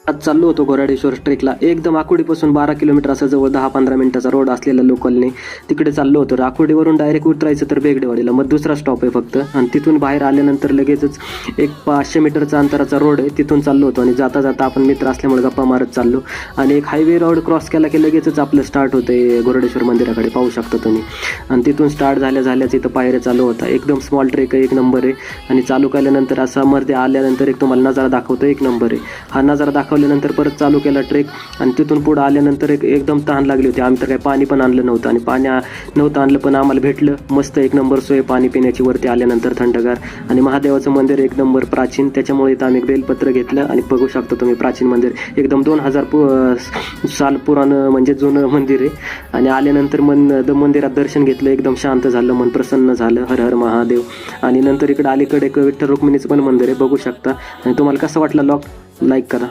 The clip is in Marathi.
आज चाललो होतो घोराडेश्वर ट्रेकला. एकदम आकुर्डीपासून 12 किलोमीटर असं जवळ 10-15 मिनिटाचा रोड असलेला लोकलने तिकडे चाललो होतो. आकुर्डीवरून डायरेक्ट उतरायचं तर बेगडेवाडीला, मग दुसरा स्टॉप आहे फक्त. आणि तिथून बाहेर आल्यानंतर लगेचच एक 500 मीटरचा अंतराचा रोड आहे, तिथून चाललो होतो. आणि जाता जाता आपण मित्र असल्यामुळे गप्पा मारत चाललो. आणि एक हायवे रोड क्रॉस केला की लगेचच आपलं स्टार्ट होतं घोराडेश्वर मंदिराकडे, पाहू शकता तुम्ही. आणि तिथून स्टार्ट झाल्याच इथं पायऱ्या चालू होता. एकदम स्मॉल ट्रेक आहे, एक नंबर आहे. आणि चालू केल्यानंतर असा मध्ये आल्यानंतर एक तुम्हाला नजारा दाखवतो, एक नंबर आहे. हा नजारा दाखवल्यानंतर परत चालू केला ट्रेक. आणि तिथून पुढं आल्यानंतर एकदम तहान लागली होती. आम्ही तर काही पाणी पण आणलं नव्हतं, आणि पाणी नव्हतं आणलं पण आम्हाला भेटलं. मस्त एक नंबर सोय पाणी पिण्याची वरती आल्यानंतर थंडगार. आणि महादेवाचं मंदिर एक नंबर प्राचीन, त्याच्यामुळे इथं आम्ही बेलपत्र घेतलं. आणि बघू शकता तुम्ही प्राचीन मंदिर, एकदम 2000 साल पुराणं म्हणजे जुनं मंदिर आहे. आणि आल्यानंतर मंदिरात दर्शन घेतलं, एकदम शांत झालं, मन प्रसन्न झालं. हर हर महादेव. आणि नंतर इकडे अलीकडे एक विठ्ठल रुक्मिणीचं पण मंदिर आहे, बघू शकता. आणि तुम्हाला कसं वाटलं लाईक करा.